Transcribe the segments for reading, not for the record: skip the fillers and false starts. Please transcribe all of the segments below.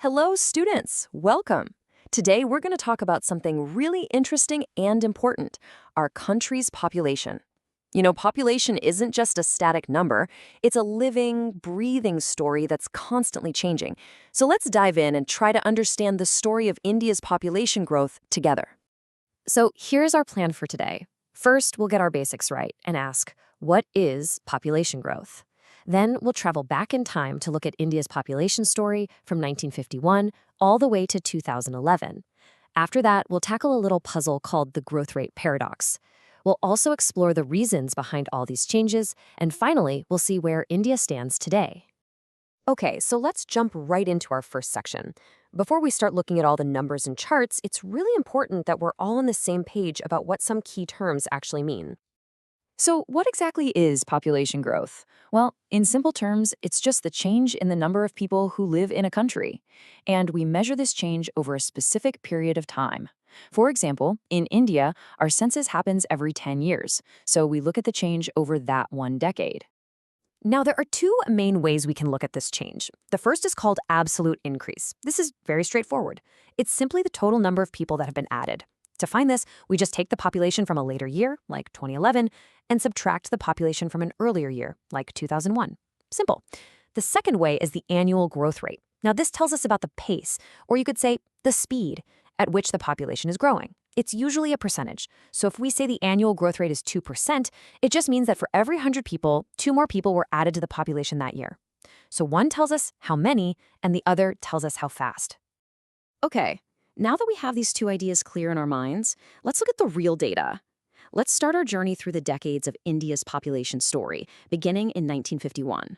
Hello, students. Welcome. Today, we're going to talk about something really interesting and important, our country's population. Population isn't just a static number. It's a living, breathing story that's constantly changing. So let's dive in and try to understand the story of India's population growth together. So here's our plan for today. First, we'll get our basics right and ask, what is population growth? Then we'll travel back in time to look at India's population story from 1951 all the way to 2011. After that, we'll tackle a little puzzle called the growth rate paradox. We'll also explore the reasons behind all these changes, and finally, we'll see where India stands today. Okay, so let's jump right into our first section. Before we start looking at all the numbers and charts, it's really important that we're all on the same page about what some key terms actually mean. So what exactly is population growth? Well, in simple terms, it's just the change in the number of people who live in a country. And we measure this change over a specific period of time. For example, in India, our census happens every 10 years, so we look at the change over that one decade. Now, there are two main ways we can look at this change. The first is called absolute increase. This is very straightforward. It's simply the total number of people that have been added. To find this, we just take the population from a later year, like 2011, and subtract the population from an earlier year, like 2001. Simple. The second way is the annual growth rate. Now, this tells us about the pace, or you could say the speed, at which the population is growing. It's usually a percentage. So if we say the annual growth rate is 2%, it just means that for every 100 people, 2 more people were added to the population that year. So one tells us how many, and the other tells us how fast. Okay. Now that we have these two ideas clear in our minds, let's look at the real data. Let's start our journey through the decades of India's population story, beginning in 1951.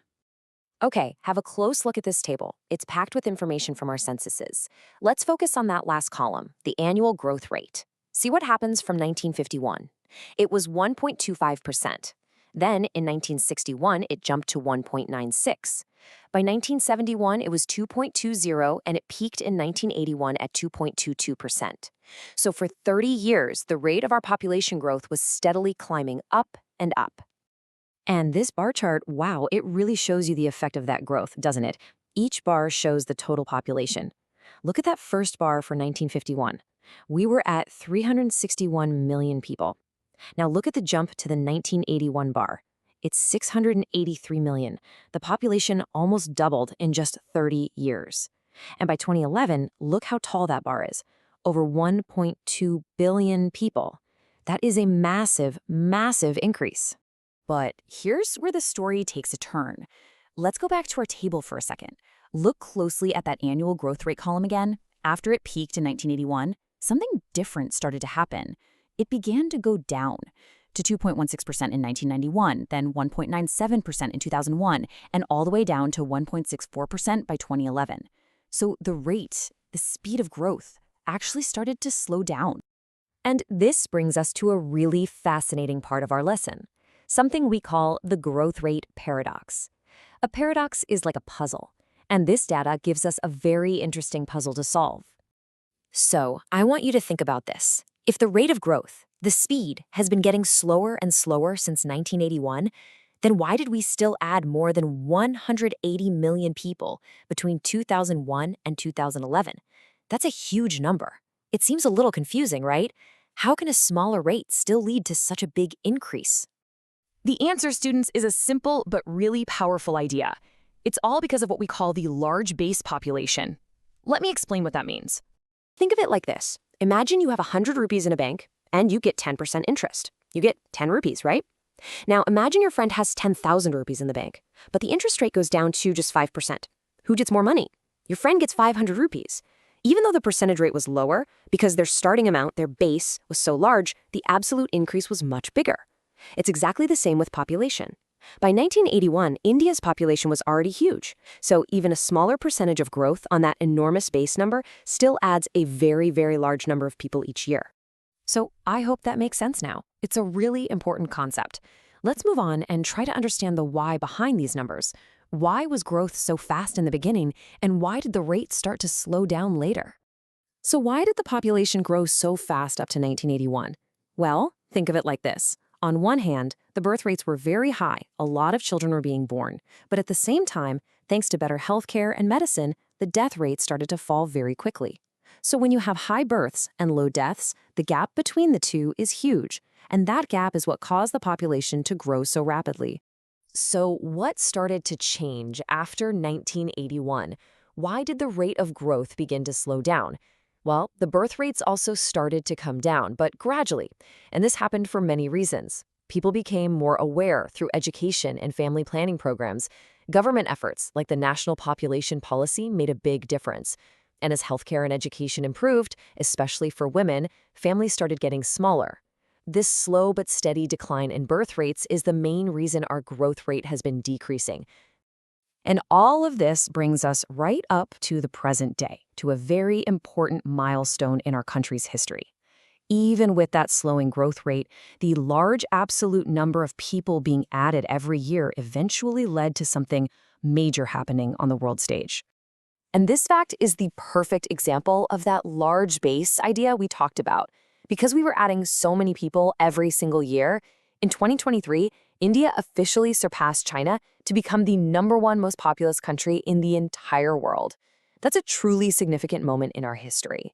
Okay, have a close look at this table. It's packed with information from our censuses. Let's focus on that last column, the annual growth rate. See what happens from 1951. It was 1.25%. Then, in 1961, it jumped to 1.96. By 1971, it was 2.20, and it peaked in 1981 at 2.22%. So for 30 years, the rate of our population growth was steadily climbing up and up. And this bar chart, wow, it really shows you the effect of that growth, doesn't it? Each bar shows the total population. Look at that first bar for 1951. We were at 361 million people. Now look at the jump to the 1981 bar. It's 683 million. The population almost doubled in just 30 years. And by 2011, look how tall that bar is. Over 1.2 billion people. That is a massive, massive increase. But here's where the story takes a turn. Let's go back to our table for a second. Look closely at that annual growth rate column again. After it peaked in 1981, something different started to happen. It began to go down to 2.16% in 1991, then 1.97% in 2001, and all the way down to 1.64% by 2011. So the rate, the speed of growth, actually started to slow down. And this brings us to a really fascinating part of our lesson, something we call the growth rate paradox. A paradox is like a puzzle, and this data gives us a very interesting puzzle to solve. So, I want you to think about this. If the rate of growth, the speed, has been getting slower and slower since 1981, then why did we still add more than 180 million people between 2001 and 2011? That's a huge number. It seems a little confusing, right? How can a smaller rate still lead to such a big increase? The answer, students, is a simple but really powerful idea. It's all because of what we call the large base population. Let me explain what that means. Think of it like this. Imagine you have 100 rupees in a bank, and you get 10% interest. You get 10 rupees, right? Now, imagine your friend has 10,000 rupees in the bank, but the interest rate goes down to just 5%. Who gets more money? Your friend gets 500 rupees. Even though the percentage rate was lower, because their starting amount, their base, was so large, the absolute increase was much bigger. It's exactly the same with population. By 1981, India's population was already huge, so even a smaller percentage of growth on that enormous base number still adds a very, very large number of people each year. So I hope that makes sense now. It's a really important concept. Let's move on and try to understand the why behind these numbers. Why was growth so fast in the beginning, and why did the rate start to slow down later? So why did the population grow so fast up to 1981? Well, think of it like this. On one hand, the birth rates were very high, a lot of children were being born, but at the same time, thanks to better healthcare and medicine, the death rate started to fall very quickly. So when you have high births and low deaths, the gap between the two is huge, and that gap is what caused the population to grow so rapidly. So what started to change after 1981? Why did the rate of growth begin to slow down? Well, the birth rates also started to come down, but gradually, and this happened for many reasons. People became more aware through education and family planning programs. Government efforts, like the National Population Policy, made a big difference. And as healthcare and education improved, especially for women, families started getting smaller. This slow but steady decline in birth rates is the main reason our growth rate has been decreasing. And all of this brings us right up to the present day, to a very important milestone in our country's history. Even with that slowing growth rate, the large absolute number of people being added every year eventually led to something major happening on the world stage. And this fact is the perfect example of that large base idea we talked about. Because we were adding so many people every single year, in 2023, India officially surpassed China to become the #1 most populous country in the entire world. That's a truly significant moment in our history.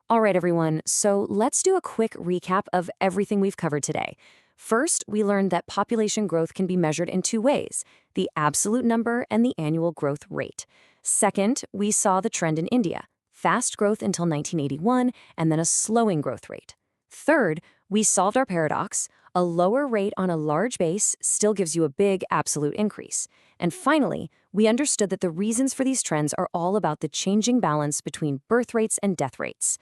All right, everyone, so let's do a quick recap of everything we've covered today. First, we learned that population growth can be measured in two ways, the absolute number and the annual growth rate. Second, we saw the trend in India, fast growth until 1981, and then a slowing growth rate. Third, we solved our paradox. A lower rate on a large base still gives you a big absolute increase. And finally, we understood that the reasons for these trends are all about the changing balance between birth rates and death rates.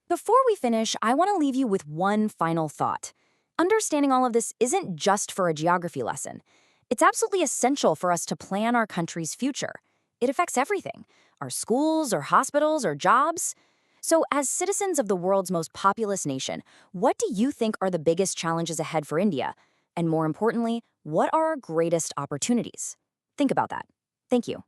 Before we finish, I want to leave you with one final thought. Understanding all of this isn't just for a geography lesson. It's absolutely essential for us to plan our country's future. It affects everything, our schools, our hospitals, our jobs. So as citizens of the world's most populous nation, what do you think are the biggest challenges ahead for India? And more importantly, what are our greatest opportunities? Think about that. Thank you.